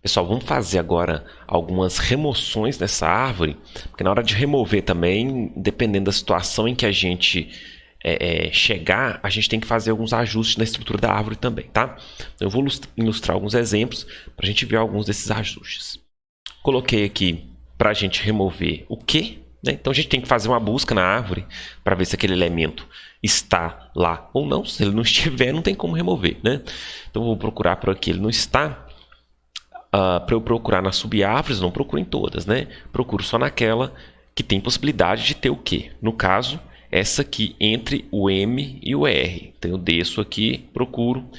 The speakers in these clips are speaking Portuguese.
Pessoal, vamos fazer agora algumas remoções nessa árvore, porque na hora de remover também, dependendo da situação em que a gente chegar, a gente tem que fazer alguns ajustes na estrutura da árvore também, tá? Eu vou ilustrar alguns exemplos para a gente ver alguns desses ajustes. Coloquei aqui para a gente remover o Q, né? Então a gente tem que fazer uma busca na árvore para ver se aquele elemento está lá ou não. Se ele não estiver, não tem como remover, né? Então eu vou procurar por aqui, ele não está. Para eu procurar nas subárvores, não procuro em todas, né? Procuro só naquela que tem possibilidade de ter o Q. No caso, essa aqui entre o M e o R. Então eu desço aqui, procuro,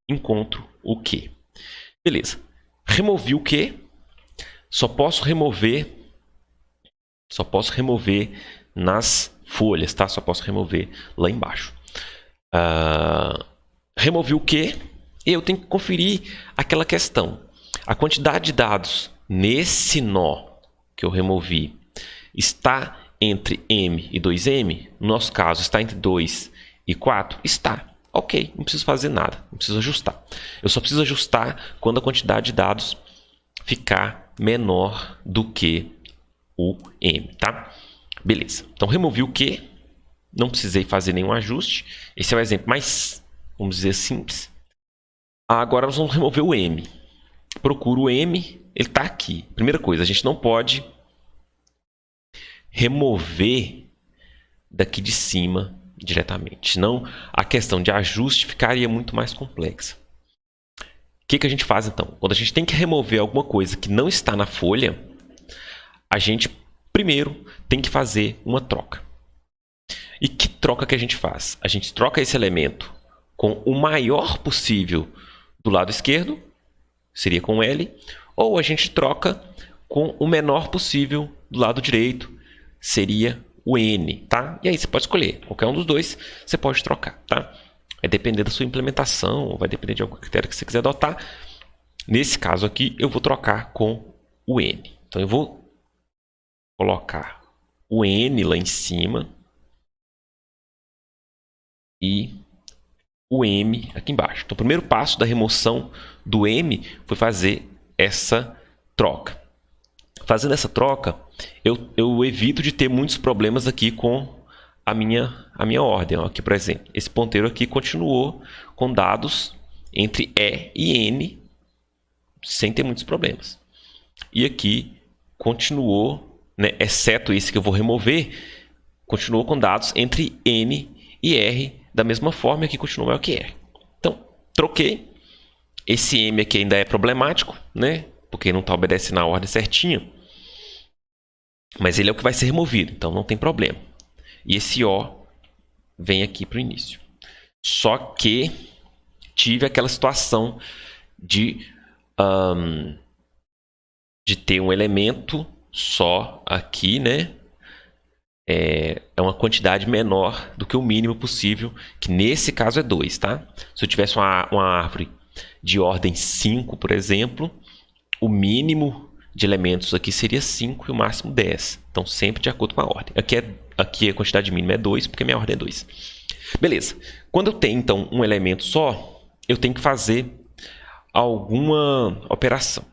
encontro o Q. Beleza. Removi o Q. Só posso remover nas folhas, tá? Só posso remover lá embaixo. Removi o Q e eu tenho que conferir aquela questão. A quantidade de dados nesse nó que eu removi está entre M e 2M? No nosso caso, está entre 2 e 4? Está. Ok, não preciso fazer nada, não preciso ajustar. Eu só preciso ajustar quando a quantidade de dados ficar menor do que o M, tá? Beleza. Então, removi o Q, não precisei fazer nenhum ajuste. Esse é o exemplo mais, vamos dizer, simples. Agora, nós vamos remover o M. Procuro o M, ele está aqui. Primeira coisa, a gente não pode remover daqui de cima diretamente. Senão, a questão de ajuste ficaria muito mais complexa. O que a gente faz então? Quando a gente tem que remover alguma coisa que não está na folha, a gente primeiro tem que fazer uma troca. E que troca que a gente faz? A gente troca esse elemento com o maior possível do lado esquerdo, seria com L, ou a gente troca com o menor possível do lado direito, seria o N, tá? E aí você pode escolher, qualquer um dos dois você pode trocar, tá? Vai depender da sua implementação, vai depender de algum critério que você quiser adotar. Nesse caso aqui, eu vou trocar com o N. Então eu vou colocar o N lá em cima e o M aqui embaixo. Então, o primeiro passo da remoção do M foi fazer essa troca. Fazendo essa troca, eu evito de ter muitos problemas aqui com a minha ordem. Ó, aqui, por exemplo, esse ponteiro aqui continuou com dados entre E e N sem ter muitos problemas. E aqui continuou, né, exceto esse que eu vou remover, continuou com dados entre N e R da mesma forma, aqui continua maior que R. Então, troquei. Esse M aqui ainda é problemático, né? Porque não está obedecendo a ordem certinha. Mas ele é o que vai ser removido, então não tem problema. E esse O vem aqui para o início. Só que tive aquela situação de ter um elemento só aqui, né? É uma quantidade menor do que o mínimo possível, que nesse caso é 2, tá? Se eu tivesse uma árvore de ordem 5, por exemplo, o mínimo de elementos aqui seria 5 e o máximo 10. Então, sempre de acordo com a ordem. Aqui a quantidade mínima é 2, porque minha ordem é 2. Beleza. Quando eu tenho, então, um elemento só, eu tenho que fazer alguma operação.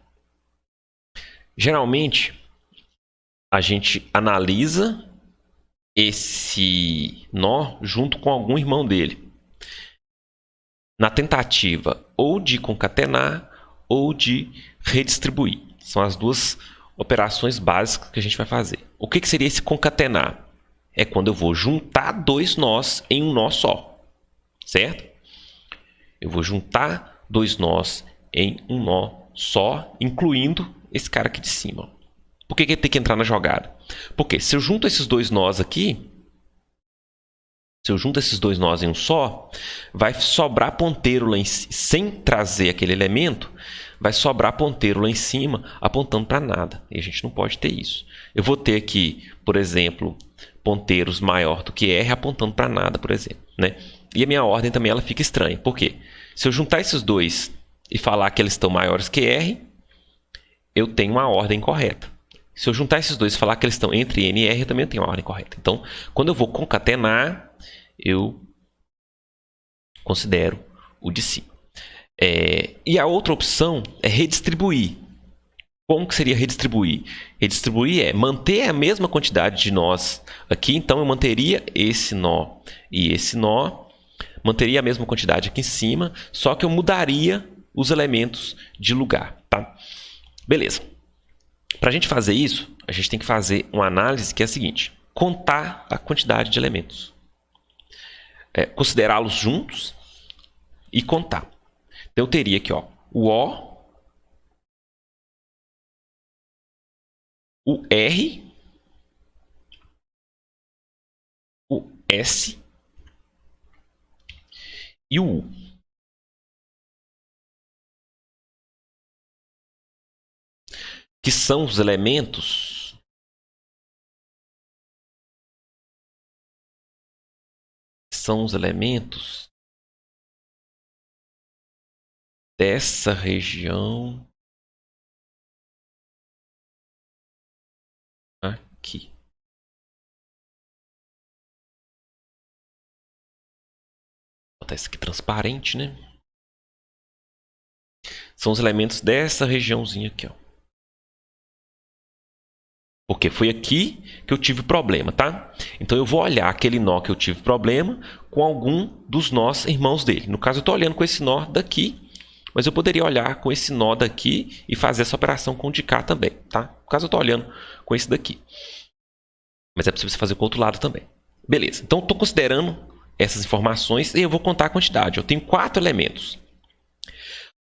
Geralmente, a gente analisa esse nó junto com algum irmão dele, na tentativa ou de concatenar ou de redistribuir. São as duas operações básicas que a gente vai fazer. O que seria esse concatenar? É quando eu vou juntar dois nós em um nó só, certo? Eu vou juntar dois nós em um nó só, incluindo esse cara aqui de cima. Por que ele tem que entrar na jogada? Porque se eu junto esses dois nós aqui, se eu junto esses dois nós em um só, vai sobrar ponteiro lá em cima, sem trazer aquele elemento, vai sobrar ponteiro lá em cima apontando para nada. E a gente não pode ter isso. Eu vou ter aqui, por exemplo, ponteiros maior do que R apontando para nada, por exemplo, né? E a minha ordem também ela fica estranha. Por quê? Se eu juntar esses dois e falar que eles estão maiores que R, eu tenho uma ordem correta. Se eu juntar esses dois e falar que eles estão entre N e R, eu também tenho uma ordem correta. Então, quando eu vou concatenar, eu considero o de cima. E a outra opção é redistribuir. Como que seria redistribuir? Redistribuir é manter a mesma quantidade de nós aqui. Então, eu manteria esse nó e esse nó. Manteria a mesma quantidade aqui em cima, só que eu mudaria os elementos de lugar. Tá? Beleza. Para a gente fazer isso, a gente tem que fazer uma análise que é a seguinte. Contar a quantidade de elementos. Considerá-los juntos e contar. Então, eu teria aqui ó, o O, o R, o S e o U. Que são os elementos dessa região aqui. Vou botar isso aqui transparente, né? São os elementos dessa regiãozinha aqui, ó. Porque foi aqui que eu tive problema, tá? Então eu vou olhar aquele nó que eu tive problema com algum dos nós irmãos dele. No caso, eu estou olhando com esse nó daqui, mas eu poderia olhar com esse nó daqui e fazer essa operação com o de cá também, tá? No caso, eu estou olhando com esse daqui. Mas é possível você fazer com o outro lado também. Beleza, então estou considerando essas informações e eu vou contar a quantidade. Eu tenho 4 elementos.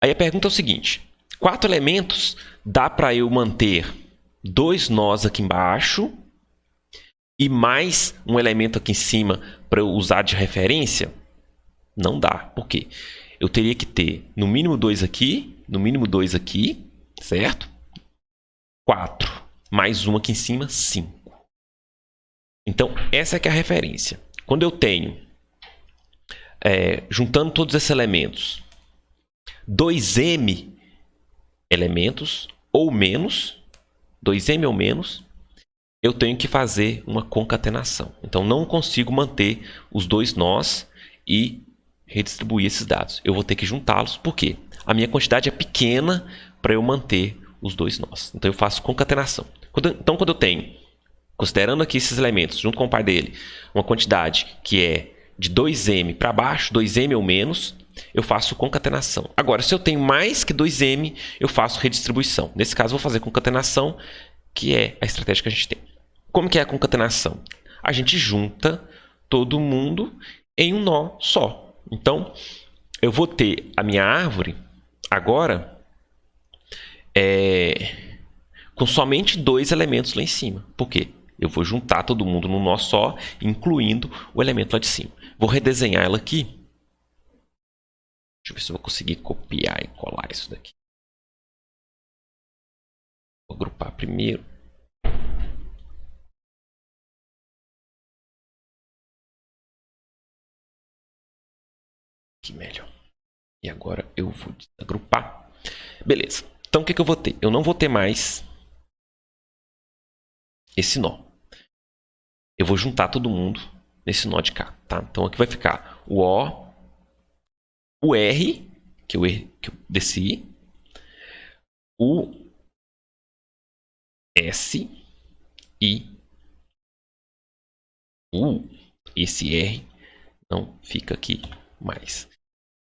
Aí a pergunta é o seguinte. 4 elementos dá para eu manter 2 nós aqui embaixo e mais um elemento aqui em cima para eu usar de referência? Não dá. Por quê? Eu teria que ter no mínimo 2 aqui, no mínimo 2 aqui, certo? 4. Mais um aqui em cima, 5. Então, essa é que é a referência. Quando eu tenho, juntando todos esses elementos, 2m elementos ou menos, 2m ou menos, eu tenho que fazer uma concatenação. Então, não consigo manter os 2 nós e redistribuir esses dados. Eu vou ter que juntá-los, porque a minha quantidade é pequena para eu manter os 2 nós. Então, eu faço concatenação. Então, quando eu tenho, considerando aqui esses elementos, junto com o pai dele, uma quantidade que é de 2m para baixo, 2m ou menos, eu faço concatenação. Agora, se eu tenho mais que 2m, eu faço redistribuição. Nesse caso, eu vou fazer concatenação, que é a estratégia que a gente tem. Como que é a concatenação? A gente junta todo mundo em um nó só. Então, eu vou ter a minha árvore agora com somente 2 elementos lá em cima. Por quê? Eu vou juntar todo mundo num nó só, incluindo o elemento lá de cima. Vou redesenhar ela aqui. Deixa eu ver se eu vou conseguir copiar e colar isso daqui. Vou agrupar primeiro. Aqui melhor. E agora eu vou desagrupar. Beleza. Então o que eu vou ter? Eu não vou ter mais esse nó. Eu vou juntar todo mundo nesse nó de cá, tá? Então aqui vai ficar o O, o R, que eu desci, o S e o U. Esse R não fica aqui mais.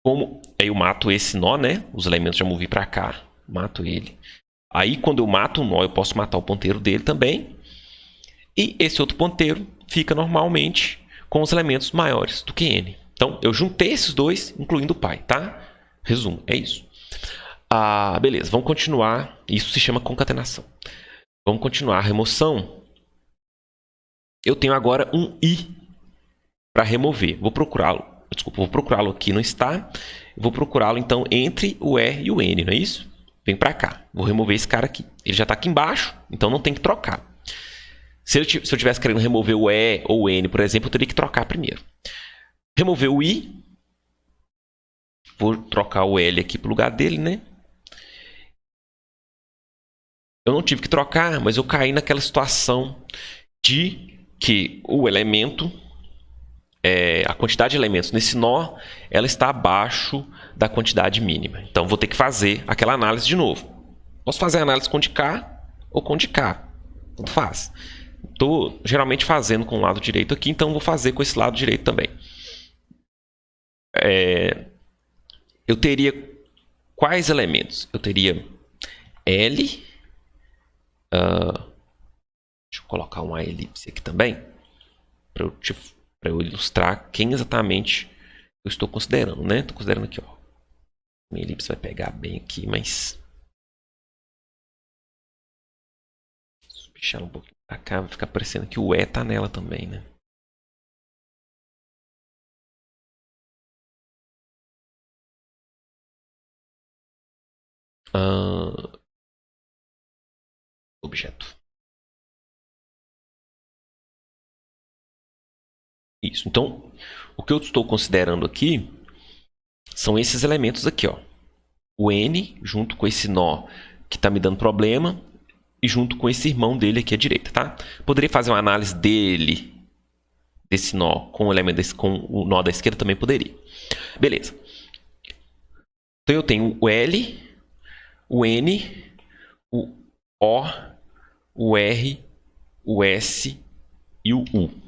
Como aí eu mato esse nó, né? Os elementos já movi para cá, mato ele. Aí quando eu mato um nó, eu posso matar o ponteiro dele também. E esse outro ponteiro fica normalmente com os elementos maiores do que n. Então, eu juntei esses dois, incluindo o pai, tá? Resumo, é isso. Beleza, vamos continuar. Isso se chama concatenação. Vamos continuar a remoção. Eu tenho agora um i para remover. Vou procurá-lo. Desculpa, vou procurá-lo aqui, não está. Vou procurá-lo, então, entre o E e o N, não é isso? Vem para cá. Vou remover esse cara aqui. Ele já está aqui embaixo, então não tem que trocar. Se eu tivesse querendo remover o E ou o N, por exemplo, eu teria que trocar primeiro. Remover o I. Vou trocar o L aqui para o lugar dele, né? Eu não tive que trocar, mas eu caí naquela situação de que o elemento, a quantidade de elementos nesse nó, ela está abaixo da quantidade mínima. Então, vou ter que fazer aquela análise de novo. Posso fazer análise com de cá ou com de cá. Tanto faz. Estou geralmente fazendo com o lado direito aqui, então vou fazer com esse lado direito também. Eu teria quais elementos? Eu teria L. Deixa eu colocar uma elipse aqui também, para eu ilustrar quem exatamente eu estou considerando, né? Estou considerando aqui, ó. Minha elipse vai pegar bem aqui, mas se eu puxar um pouquinho para cá, vai ficar parecendo que o E está nela também, né? Objeto. Isso. Então, o que eu estou considerando aqui são esses elementos aqui, ó. O N junto com esse nó que está me dando problema e junto com esse irmão dele aqui à direita, tá? Poderia fazer uma análise desse nó com o nó da esquerda, também poderia. Beleza. Então eu tenho o L, o N, o O, o R, o S e o U.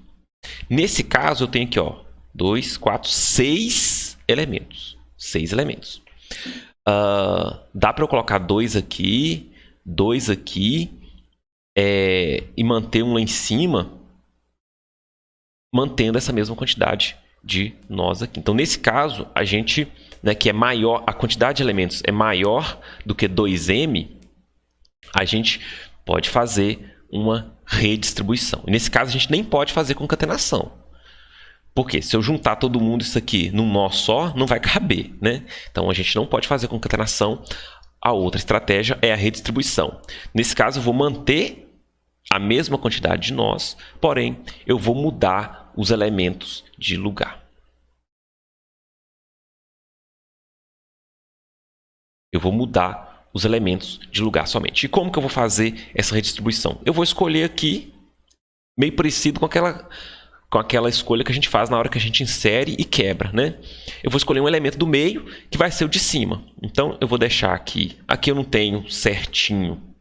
Nesse caso eu tenho aqui, ó, 2, 4, 6 elementos. 6 elementos. Dá para eu colocar 2 aqui, 2 aqui, e manter um lá em cima, mantendo essa mesma quantidade de nós aqui. Então, nesse caso, a gente, né, que é maior, a quantidade de elementos é maior do que 2m, a gente pode fazer uma redistribuição. E nesse caso, a gente nem pode fazer concatenação. Porque se eu juntar todo mundo isso aqui num nó só, não vai caber, né? Então, a gente não pode fazer concatenação. A outra estratégia é a redistribuição. Nesse caso, eu vou manter a mesma quantidade de nós, porém, eu vou mudar os elementos de lugar. Eu vou mudar os elementos de lugar somente. E como que eu vou fazer essa redistribuição? Eu vou escolher aqui, meio parecido com aquela escolha que a gente faz na hora que a gente insere e quebra, né? Eu vou escolher um elemento do meio, que vai ser o de cima. Então, eu vou deixar aqui. Aqui eu não tenho certinho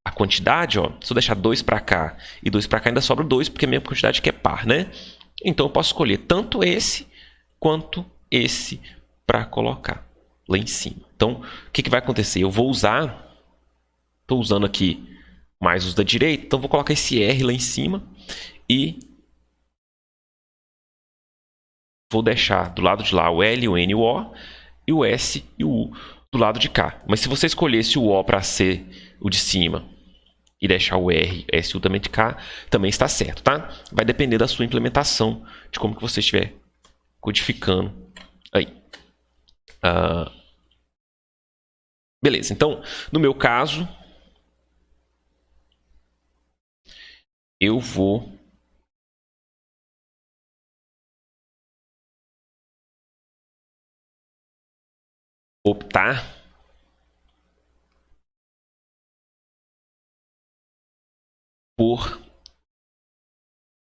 a quantidade, ó. Se eu deixar 2 para cá e 2 para cá, ainda sobra 2, porque é a mesma quantidade que é par, né? Então, eu posso escolher tanto esse quanto esse para colocar lá em cima. Então, o que vai acontecer? Eu vou usar... Estou usando aqui mais os da direita, então vou colocar esse R lá em cima e vou deixar do lado de lá o L, o N, o O, e o S e o U do lado de cá. Mas se você escolhesse o O para ser o de cima e deixar o R, S e U também de cá, também está certo, tá? Vai depender da sua implementação, de como que você estiver codificando aí. Beleza, então, no meu caso, eu vou optar por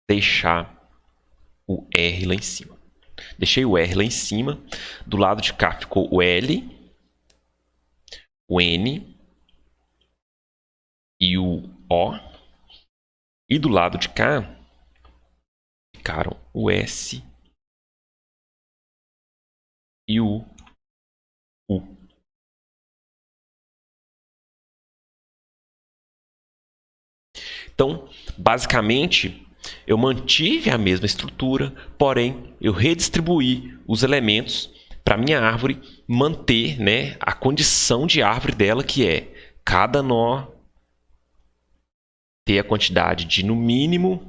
deixar o R lá em cima. Deixei o R lá em cima. Do lado de cá ficou o L, o N e o O. E do lado de cá ficaram o S e o U. Então, basicamente, eu mantive a mesma estrutura, porém, eu redistribuí os elementos para a minha árvore manter, né, a condição de árvore dela, que é cada nó ter a quantidade de, no mínimo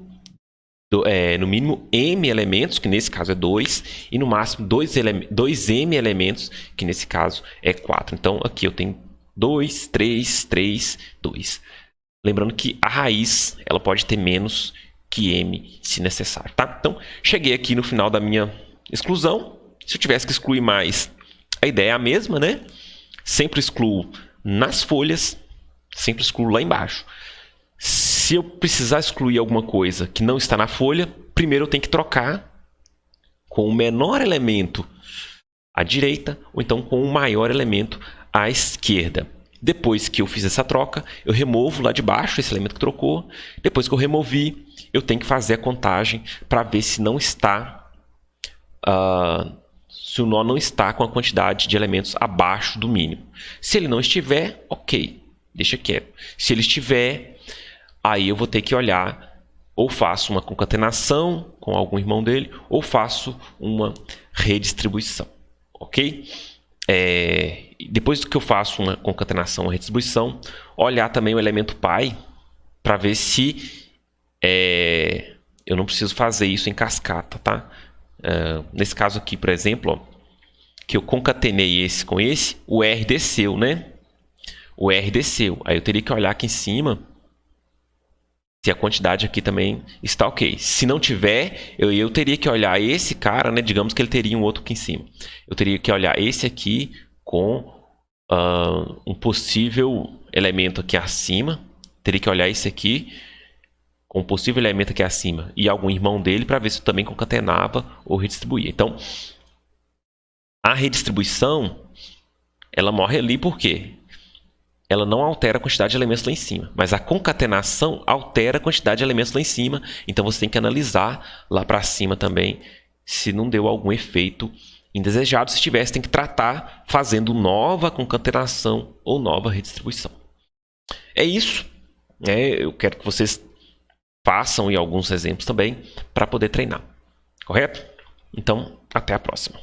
m elementos, que nesse caso é 2, e no máximo 2m elementos, que nesse caso é 4. Então, aqui eu tenho 2, 3, 3, 2. Lembrando que a raiz ela pode ter menos que m, se necessário, tá? Então, cheguei aqui no final da minha exclusão. Se eu tivesse que excluir mais, a ideia é a mesma, né? Sempre excluo nas folhas, sempre excluo lá embaixo. Se eu precisar excluir alguma coisa que não está na folha, primeiro eu tenho que trocar com o menor elemento à direita ou então com o maior elemento à esquerda. Depois que eu fiz essa troca, eu removo lá de baixo esse elemento que trocou. Depois que eu removi, eu tenho que fazer a contagem para ver se não está, se o nó não está com a quantidade de elementos abaixo do mínimo. Se ele não estiver, ok, deixa quieto. Se ele estiver, aí eu vou ter que olhar, ou faço uma concatenação com algum irmão dele, ou faço uma redistribuição, ok? Depois que eu faço uma concatenação ou redistribuição, olhar também o elemento pai para ver se eu não preciso fazer isso em cascata, tá? Nesse caso aqui, por exemplo, ó, que eu concatenei esse com esse, o R desceu, né? O R desceu. Aí eu teria que olhar aqui em cima se a quantidade aqui também está ok. Se não tiver, eu teria que olhar esse cara, né? Digamos que ele teria um outro aqui em cima. Eu teria que olhar esse aqui com um possível elemento aqui acima. Teria que olhar esse aqui com um possível elemento aqui acima e algum irmão dele para ver se eu também concatenava ou redistribuía. Então, a redistribuição, ela morre ali por quê? Ela não altera a quantidade de elementos lá em cima. Mas a concatenação altera a quantidade de elementos lá em cima. Então você tem que analisar lá para cima também se não deu algum efeito indesejado. Se tivesse, tem que tratar fazendo nova concatenação ou nova redistribuição. É isso. Eu quero que vocês façam aí alguns exemplos também para poder treinar. Correto? Então, até a próxima.